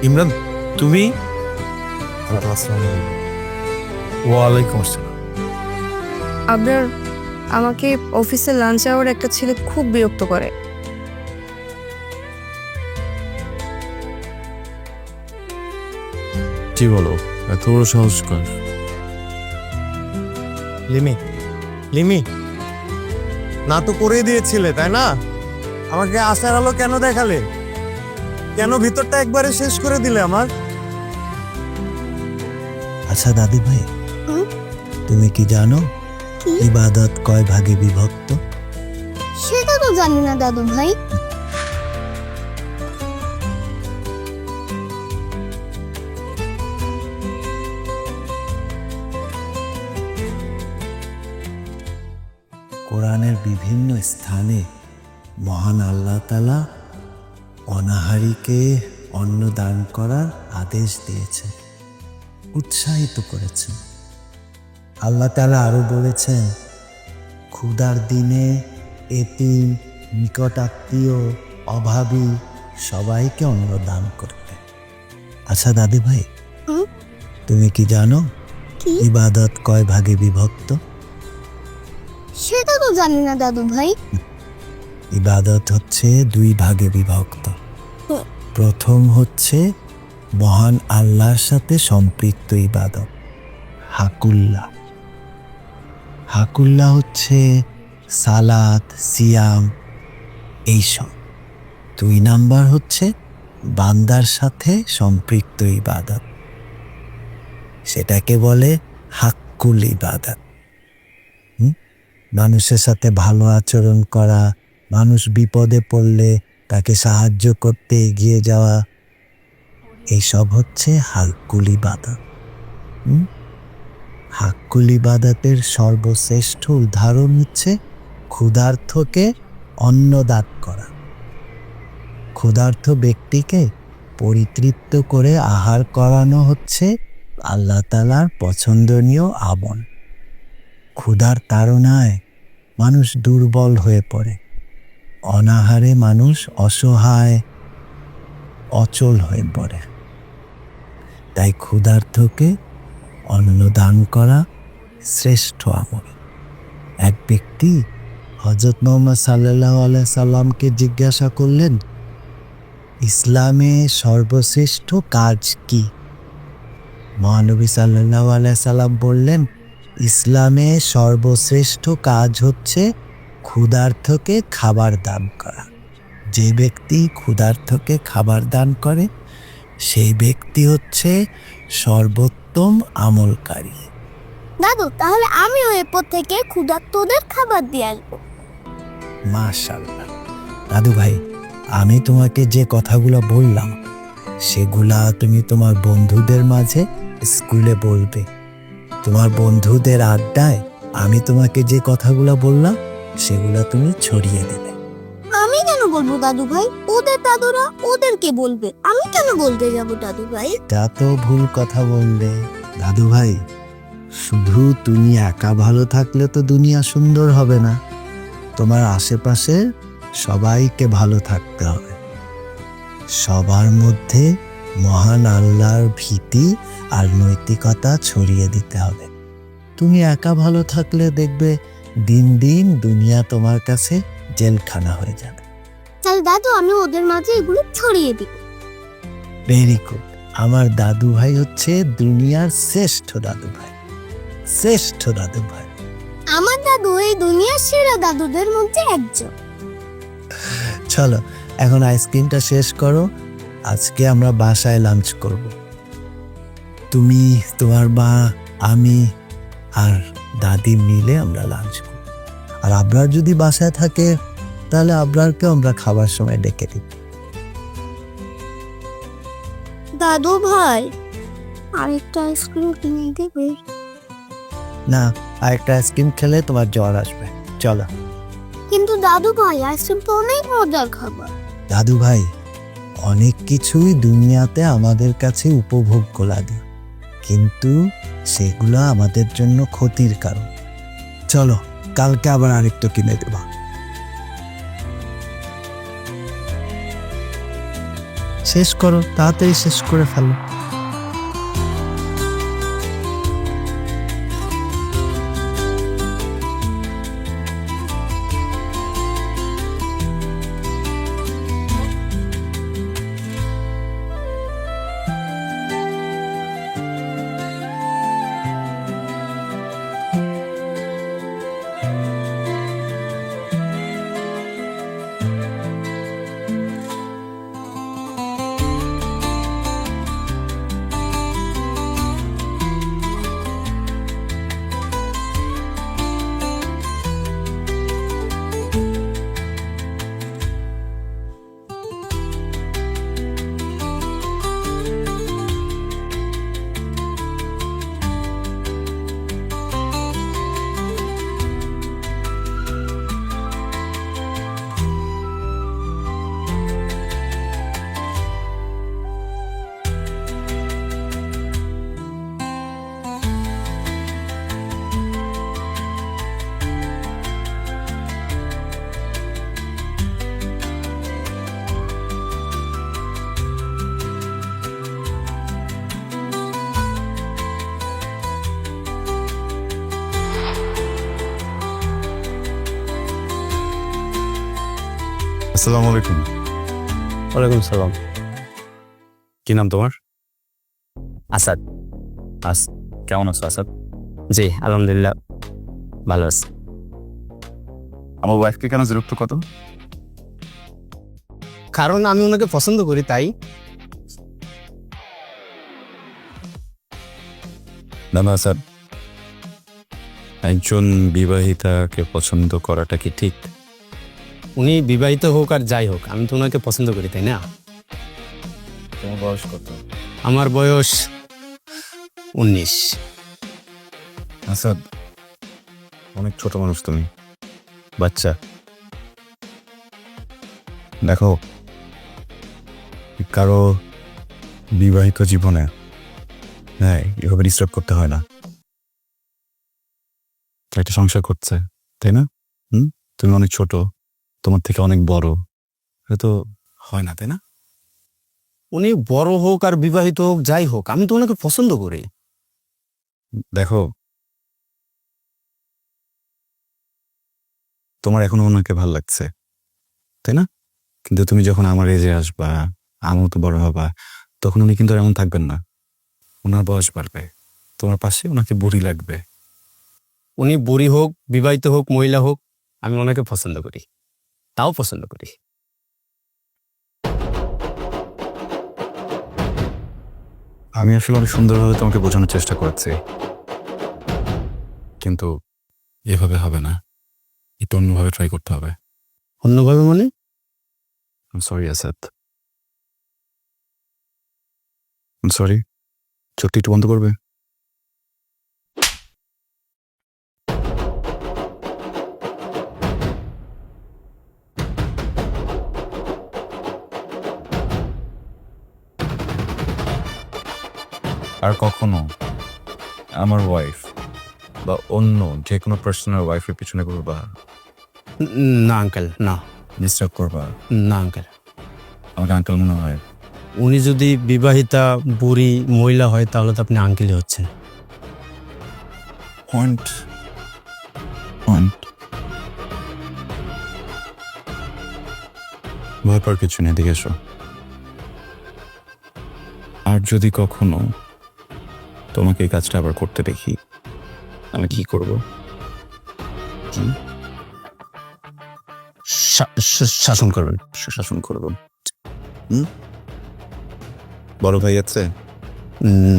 ইমরান, তুমি? আসসালামু ওয়ালাইকুম আসসালাম। আপনার আমাকে অফিসে লাঞ্চ আওয়ার একটা ছেলে খুব বিরক্ত করে। কি বলো, এত বড় সাহস কর? লিমি, লিমি, না তো করে দিয়েছিলে তাই না? আমাকে আশার আলো কেন দেখালে? কেন ভিতরটা একবারে শেষ করে দিলে আমার? আচ্ছা দাদি ভাই, হুম? তুমি কি জানো কি? ইবাদত কয় ভাগে বিভক্ত? সেটা তো জানি না দাদু ভাই। কোরআনের বিভিন্ন স্থানে মহান আল্লাহ তাআলা অনাহারীকে অন্ন দান করার আদেশ দিয়েছেন, উৎসাহিত করেছেন। আল্লাহ তাআলা আরো বলেছেন, ক্ষুধার দিনে এতিম, নিকটাত্মীয়, অভাবী সবাইকে অন্ন দান করতে। আচ্ছা দাদি ভাই, হুম? তুমি কি জানো কি? ইবাদত কয় ভাগে বিভক্ত? সেটা তো জানি না দাদু ভাই। ইবাদত হচ্ছে দুই ভাগে বিভক্ত। হুম। প্রথম হচ্ছে মহান আল্লাহর সাথে সম্পৃক্ত ইবাদত, হাকুল্লাহ। হাকুল্লাহ হচ্ছে সালাত, সিয়াম এইসব। 2 নাম্বার হচ্ছে বান্দার সাথে সম্পৃক্ত ইবাদত, সেটাকে বলে হাক্কুল ইবাদত। মানুষের সাথে ভালো আচরণ করা, মানুষ বিপদে পড়লে তাকে সাহায্য করতে এগিয়ে যাওয়া, এইসব হচ্ছে হাক্কুল ইবাদত। হাক্কুল ইবাদতের সর্বশ্রেষ্ঠ উদাহরণ হচ্ছে ক্ষুধার্তকে অন্ন দান করা। ক্ষুধার্ত ব্যক্তিকে পরিতৃপ্ত করে আহার করানো হচ্ছে আল্লাহ তাআলার পছন্দনীয় আমল। ক্ষুধার তাড়নায় মানুষ দুর্বল হয়ে পড়ে, অনাহারে মানুষ অসহায়, অচল হয়ে পড়ে। তাই ক্ষুধার্তকে অন্ন দান করা শ্রেষ্ঠ আমল। এক ব্যক্তি হযরত মুহাম্মদ সাল্লাল্লাহু আলাইহি সাল্লামকে জিজ্ঞাসা করলেন, ইসলামে সর্বশ্রেষ্ঠ কাজ কি? মহানবী সাল্লাল্লাহু আলাইহি সাল্লাম বললেন, ইসলামে সর্বশ্রেষ্ঠ কাজ হচ্ছে ক্ষুধার্তকে খাবার দান করা। যে ব্যক্তি ক্ষুধার্তকে খাবার দান করে সেই ব্যক্তি হচ্ছে সর্বোত্তম আমলকারী। দাদু, তাহলে আমিও এরপর থেকে ক্ষুধার্তদের খাবার দিয়ে আসবো। মাশাআল্লাহ। দাদু ভাই, আমি তোমাকে যে কথাগুলো বললাম সেগুলা তুমি তোমার বন্ধুদের মাঝে স্কুলে বলবে। তোমার বন্ধুদের আড্ডায় আমি তোমাকে যে কথাগুলো বললাম সেগুলা তুমি ছড়িয়ে দেবে। আমি কেন বলবো দাদু ভাই? ওদের দাদুরা ওদেরকে বলবে, আমি কেন বলতে যাব দাদু ভাই? তা তো ভুল কথা বললে দাদু ভাই। শুধু তুমি একা ভালো থাকলে তো দুনিয়া সুন্দর হবে না, তোমার আশেপাশে সবাইকে ভালো থাকতে হবে। সবার মধ্যে মহান আল্লাহর ভীতি আর নৈতিকতা ছড়িয়ে দিতে হবে। তুমি একা ভালো থাকলে দেখবে দিন দিন দুনিয়া তোমার কাছে জেলখানা হয়ে যাবে। তাহলে দাদু, আমি ওদের মাঝে এগুলো ছড়িয়ে দিব। Very good. আমার দাদু ভাই হচ্ছে দুনিয়ার শ্রেষ্ঠ দাদু ভাই, শ্রেষ্ঠ দাদু ভাই। আমার দাদু এই দুনিয়ার সেরা দাদুদের মধ্যে একজন। চলো এখন আইসক্রিমটা শেষ করো, আজকে আমরা বাসায় লাঞ্চ করব। তুমি, তোমার মা, আমি আর দাদি মিলে আমরা লাঞ্চ করব। আর আবরার যদি বাসায় থাকে তাহলে আবরারকে আমরা খাবার সময় ডেকে দিব। দাদু ভাই, আরেকটা আইসক্রিম কিনে দেবে? না, আরেকটা আইসক্রিম খেলে তোমার জ্বর আসবে। চলো। কিন্তু দাদু ভাই, আইসক্রিম তো অনেক মজার খাবার। দাদু ভাই, অনেক কিছুই দুনিয়াতে আমাদের কাছে উপভোগ্য লাগে, কিন্তু সেগুলো আমাদের জন্য ক্ষতির কারণ। চলো, কালকে আবার আরেকটা কিনে দেবা। শেষ করো, তাড়াতাড়ি শেষ করে ফেলো। আসসালামু আলাইকুম। ওয়ালাইকুম সালাম। কি নাম তোমার? আসাদ। কেমন আছো আসাদ? জি আলহামদুলিল্লাহ ভালো আছি। আমার ওয়াইফকে কেন বিরক্ত কত? কারণ আমি ওনাকে পছন্দ করি তাই। না না আসাদ, একজন বিবাহিতাকে পছন্দ করাটা কি ঠিক? উনি বিবাহিত হোক আর যাই হোক, আমি তো ওনাকে পছন্দ করি তাই না। তোমার বয়স কত? আমার বয়স 19। আসাদ, অনেক ছোট মানুষ তুমি, বাচ্চা। দেখো, কারো বিবাহিত জীবনে হ্যাঁ এভাবে ডিস্টার্ব করতে হয় না। একটা সংসার করছে তাই না? তুমি অনেক ছোট, তোমার থেকে অনেক বড়, এটা তো হয় না তাই না? উনি বড় হোক আর বিবাহিত হোক যাই হোক, আমি তো ওনাকে পছন্দ করি। দেখো, তোমার এখনো ওনাকে ভাল লাগছে তাই না? কিন্তু তুমি যখন আমার এজে আসবা, আমার তো বড় হবা, তখন উনি কিন্তু আর এমন থাকবেন না। ওনার বয়স বাড়বে, তোমার পাশে ওনাকে বুড়ি লাগবে। উনি বুড়ি হোক, বিবাহিত হোক, মহিলা হোক, আমি ওনাকে পছন্দ করি, তাও পছন্দ করি। আমি আসলে অনেক সুন্দরভাবে তোমাকে বোঝানোর চেষ্টা করেছি, কিন্তু এভাবে হবে না, একটু অন্যভাবে ট্রাই করতে হবে। অন্যভাবে মানে? Sorry Asad, sorry. চোখটি একটু বন্ধ করবে? আর কখনো আমার ওয়াইফ বা অন্য যে কোনো পার্সনের ওয়াইফের পিছনে করবা? না আঙ্কেল, না। ডিস্টার্ব করবা? না আঙ্কেল। আমাকে আঙ্কেল মনে হয়? উনি যদি বিবাহিতা বুড়ি মহিলা হয় তাহলে তো আপনি আঙ্কেলই হচ্ছেন। Point point. ভয় পাওয়ার কিছু নেই, দেখে এসো। আর যদি কখনো তোমাকে এই কাজটা আবার করতে দেখি, আমি কি করব? শাসন করবেন। শাসন করব। বড় ভাই আছে?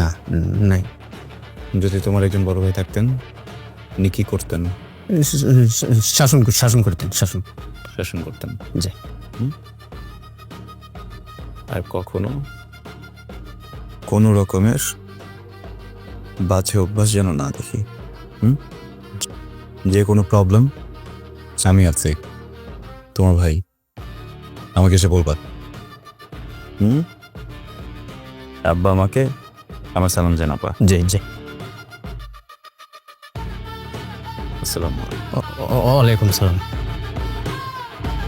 না, নাই। যদি তোমার একজন বড় ভাই থাকতেন, উনি কি করতেন? শাসন করতেন। শাসন করতেন। জি। আর কখনো কোনো রকমের বাজে অভ্যাস যেন না দেখি। যে কোনো প্রবলেম আমি আছি, তোমার ভাই, আমাকে এসে বলবা। আব্বা আমাকে আমার সালাম জানাবা। জি জি। আসসালামু আলাইকুম। ওয়ালাইকুম সালাম।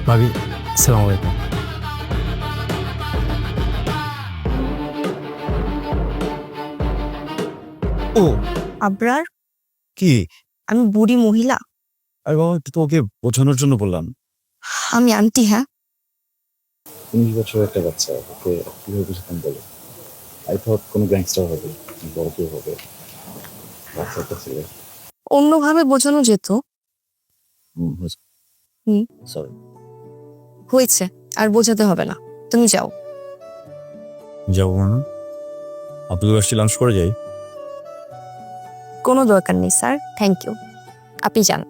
ভাবি, আসসালামু আলাইকুম। ও আবরার, কি? আমি বুড়ি মহিলা। আরে বাবা, একটু তোমাকে বোঝানোর জন্য বললাম। আমি আন্টি। হ্যাঁ, 19 বছরের একটা বাচ্চা, ওকে কিভাবে বুঝতাম বলো? আই থট কোনো গ্যাংস্টার হবে, বড় কেউ হবে, বাচ্চা একটা ছেলে। অন্যভাবে বোঝানো যেত। হুম। সরি। হয়েছে, আর বোঝাতে হবে না, তুমি যাও। যাবো না? আপনাদের আসছি লাঞ্চ করে যাই। কোনো দরকার নেই স্যার, থ্যাংক ইউ, আপনি যান।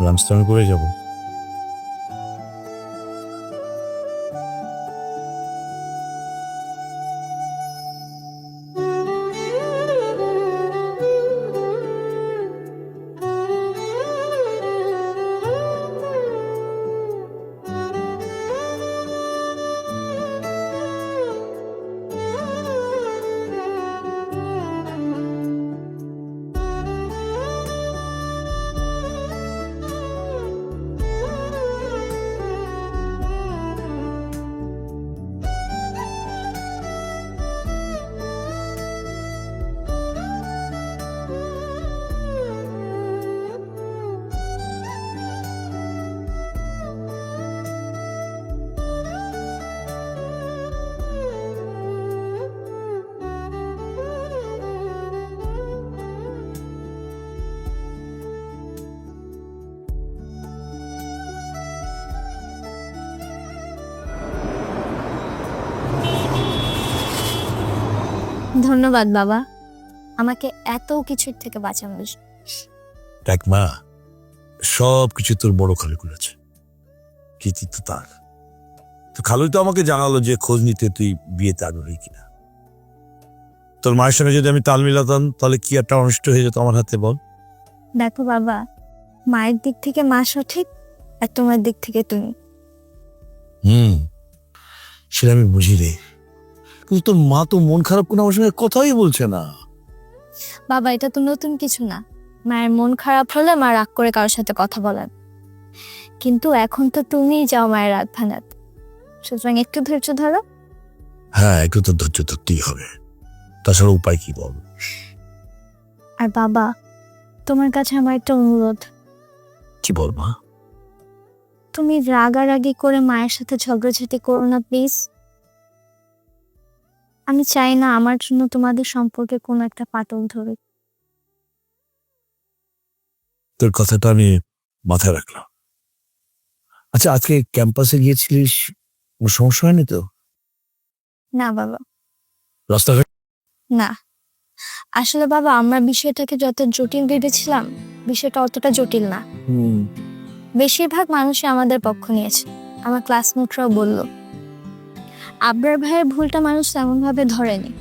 লাঞ্চ তো আমি করে যাবো। ধন্যবাদ বাবা, আমাকে এত কিছুর থেকে বাঁচানোর জন্য। দেখ মা, সব কিছু তোর বড় খালু করেছে, কৃতিত্ব তার। তো খালুই তো আমাকে জানালো যে খোঁজ নিতে তুই বিয়েতে আগ্রহী কিনা। তোর মায়ের সঙ্গে যদি আমি তাল মিলাতাম তাহলে কি একটা অনুষ্ঠিত হয়ে যেত আমার হাতে, বল? দেখো বাবা, মায়ের দিক থেকে মা সঠিক, আর তোমার দিক থেকে তুমি। সেটা আমি বুঝি রে, কিন্তু তোর মা তো মন খারাপ করে আমার সঙ্গে কথাই বলছে না। বাবা, এটা তো নতুন কিছু না। মায়ের মন খারাপ হলে মা রাগ করে কারোর সাথে কথা বলেন, কিন্তু এখন তো তুমিই যাও মায়ের রাগ ভাঙাতে। সুতরাং একটু ধৈর্য ধরো। হ্যাঁ, একটু তো ধৈর্য ধরতেই হবে, তাছাড়া উপায় কি বল? আর বাবা, তোমার কাছে আমার একটা অনুরোধ। কি বল মা? তুমি রাগারাগি করে মায়ের সাথে ঝগড়াঝাটি করো না প্লিজ। আমি চাই না আমার জন্য তোমাদের সম্পর্কে কোনো একটা ফাটল ধরে। তোর কথাটা আমি মাথায় রাখলাম। আচ্ছা, আজকে ক্যাম্পাসে গিয়েছিলিস, কোনো সমস্যা হয়নি তো? না বাবা, রাস্তাঘাট? না। আসলে বাবা, আমরা বিষয়টাকে যত জটিল ভেবেছিলাম, বিষয়টা অতটা জটিল না। বেশিরভাগ মানুষই আমাদের পক্ষ নিয়েছে। আমার ক্লাসমেটরাও বলল, আবরার ভাইয়ের ভুলটা মানুষ তেমন ভাবে ধরেনি।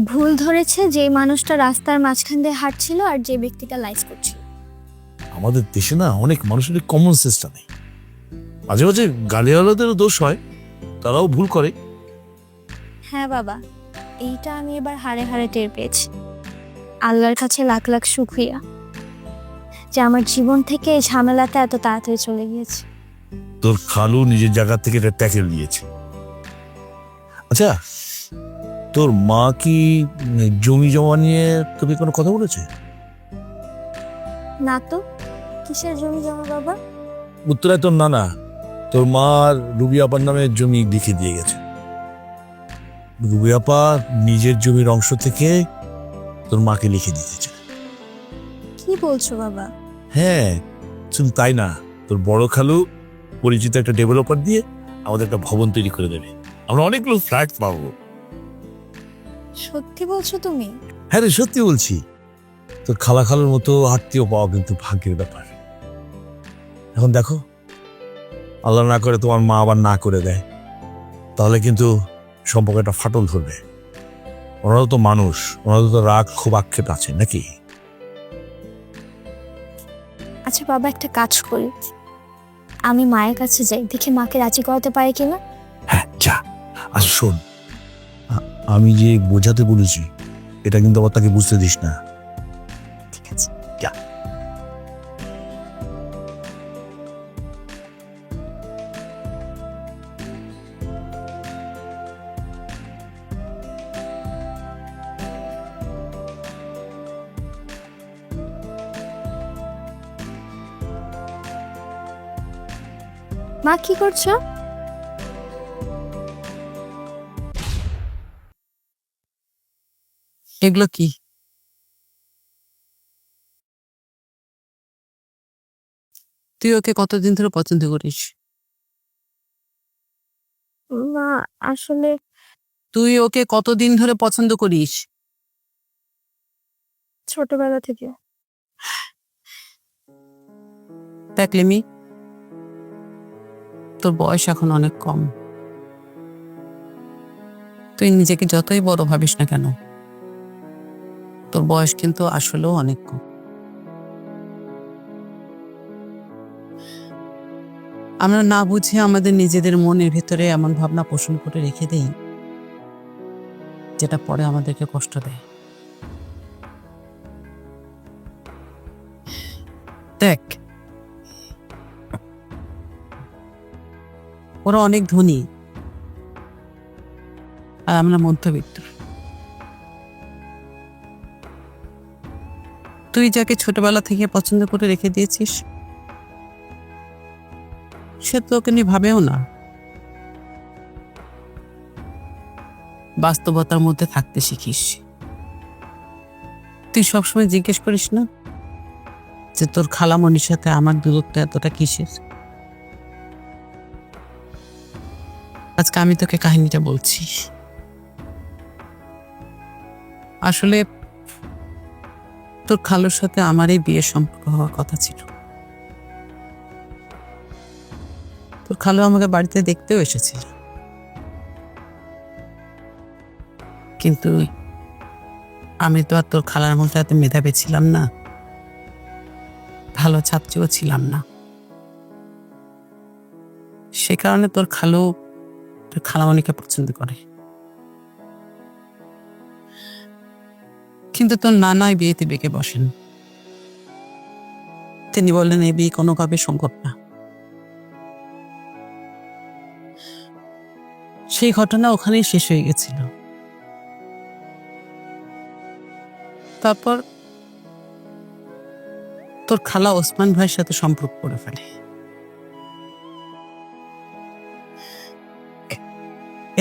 ভুল ধরেছে যে মানুষটা রাস্তার মাঝখান দিয়ে হাঁটছিল আর যে ব্যক্তিটা লাইস করছিল। আমাদের দেশে না অনেক মানুষের কমন সেন্সটা নেই। মাঝে মাঝে গালিওয়ালাদেরও দোষ হয়, তারাও ভুল করে। হ্যাঁ বাবা, এইটা আমি এবার হাড়ে হাড়ে টের পেয়েছি। আল্লাহর কাছে লাখ লাখ শুকরিয়া যে আমার জীবন থেকে এই ঝামেলাটা এত তাড়াতাড়ি চলে গিয়েছে। তোর খালু নিজের জায়গা থেকে এটা ট্যাকেল দিয়েছে। আচ্ছা, তোর মা কি জমি জমা নিয়ে তোকে কোনো কথা বলেছে? না তো, কিসের জমি জমা বাবা? উত্তরায় তোর নানা তোর মা আর রুবি আপার নামে জমি লিখে দিয়ে গেছে। রুবি আপা নিজের জমির অংশ থেকে তোর মাকে লিখে দিতে চায়। কি বলছো বাবা? হ্যাঁ, শুধু তাই না, তোর বড় খালু পরিচিত একটা ডেভেলপার দিয়ে আমাদের একটা ভবন তৈরি করে দেবে। আমরা অনেকগুলো ফ্ল্যাট পাবো। সত্যি বলছো তুমি? হ্যাঁ রে, সত্যি বলছি। তোর খালা খালুর মতো আত্মীয় পাওয়া কিন্তু ভাগ্যের ব্যাপার। এখন দেখো, আল্লাহ না করে তোমার মা আবার না করে দেয়, তাহলে কিন্তু সম্পর্কে একটা ফাটল ধরবে। ওনারও তো মানুষ, ওনারও তো রাগ খুব আক্ষেপ আছে নাকি? আচ্ছা বাবা, একটা কাজ করি, আমি মায়ের কাছে যাই, দেখি মাকে রাজি করাতে পারে কিনা। হ্যাঁ যা। আর শোন, আমি যে বোঝাতে বলেছি এটা কিন্তু আবার তাকে বুঝতে দিস না। ঠিক আছে। যা। মা কি করছো? এগুলো কি? তুই ওকে কতদিন ধরে পছন্দ করিস? মা আসলে তুই ওকে কতদিন ধরে পছন্দ করিস? ছোটবেলা থেকে। দেখ লিমি, তোর বয়স এখন অনেক কম। তুই নিজেকে যতই বড় ভাবিস না কেন, তোর বয়স কিন্তু আসলেও অনেক কম। আমরা না বুঝে আমাদের নিজেদের মনের ভিতরে এমন ভাবনা পোষণ করে রেখে দেই যেটা পরে আমাদেরকে কষ্ট দেয়। দেখ, ওরা অনেক ধনী আর আমরা মধ্যবিত্ত। তুই যাকে ছোটবেলা থেকে পছন্দ করে রেখে দিয়েছিস, সে তো ওকে নিয়ে ভাবেও না। বাস্তবতার মধ্যে থাকতে শিখিস। তুই সবসময় জিজ্ঞেস করিস না যে তোর খালামণির সাথে আমার দূরত্ব এতটা কিসের? আজকে আমি তোকে কাহিনীটা বলছি। আসলে তোর খালুর সাথে আমার এই বিয়ের সম্পর্ক হওয়ার কথা ছিল। তোর খালু আমাকে বাড়িতে দেখতেও এসেছিল, কিন্তু আমি তো আর তোর খালার মতো এত মেধাবী ছিলাম না, ভালো ছাত্রীও ছিলাম না। সে কারণে তোর খালু তোর খালামণিকে পছন্দ করে। কিন্তু তোর নানাই বিয়েতে বেঁকে বসেন। তিনি বললেন এই বিয়ে কোনোভাবে সম্ভব না। সেই ঘটনা ওখানেই শেষ হয়ে গেছিল। তারপর তোর খালা ওসমান ভাইয়ের সাথে সম্পর্ক করে ফেলে।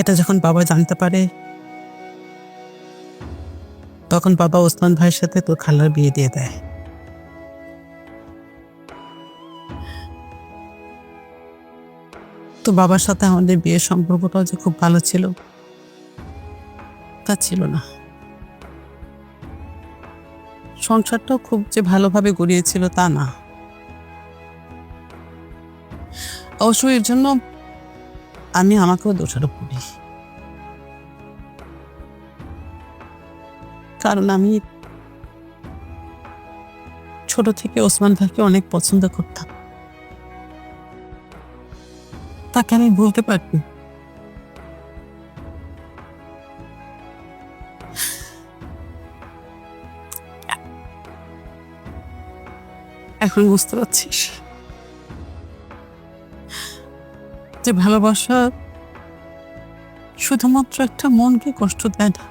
এটা যখন বাবা জানতে পারে, তখন বাবা ওসমান ভাইয়ের সাথে তোর খালার বিয়ে দিয়ে দেয়। তো বাবার সাথে আমাদের বিয়ের সম্পর্কটাও যে খুব ভালো ছিল তা ছিল না। সংসারটাও খুব যে ভালোভাবে গড়িয়েছিল তা না। অবশ্য এর জন্য আমি আমাকেও দোষারোপ করি, কারণ আমি ছোট থেকে ওসমান ভাইকে অনেক পছন্দ করতাম। তাকে আমি বলতে পারি এখন বুঝতে পারছিস যে ভালোবাসা শুধুমাত্র একটা মনকে কষ্ট দেয় না,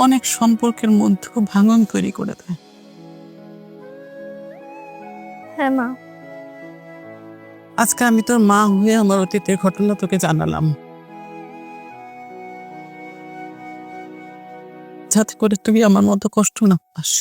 অনেক সম্পর্কের মধ্যেও ভাঙন তৈরি করে দেয়। হ্যাঁ মা, আজকে আমি তোর মা হয়ে আমার অতীতের ঘটনা তোকে জানালাম, যাতে করে তুমি আমার মতো কষ্ট না পাস।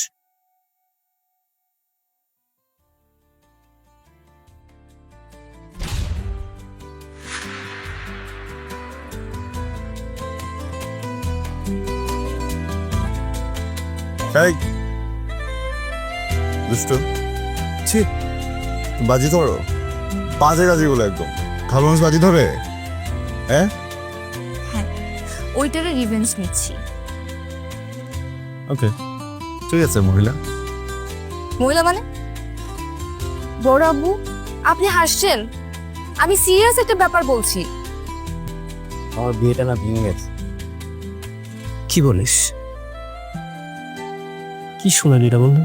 এই দুষ্টু, ছি, বাজি ধরো, বাজে গাজি বলে একদম। খালু মানুষ বাজি ধরে? হ্যাঁ, ওইটারে রিভেঞ্জ নিচ্ছি। ওকে, ঠিক আছে মহিলা। মহিলা মানে? বড় আব্বু, আপনি হাসছেন? আমি সিরিয়াস একটা ব্যাপার বলছি। আমার বিয়েটা না ভেঙে গেছে। কি বলিস? কি শোনালি এটা বন্ধু?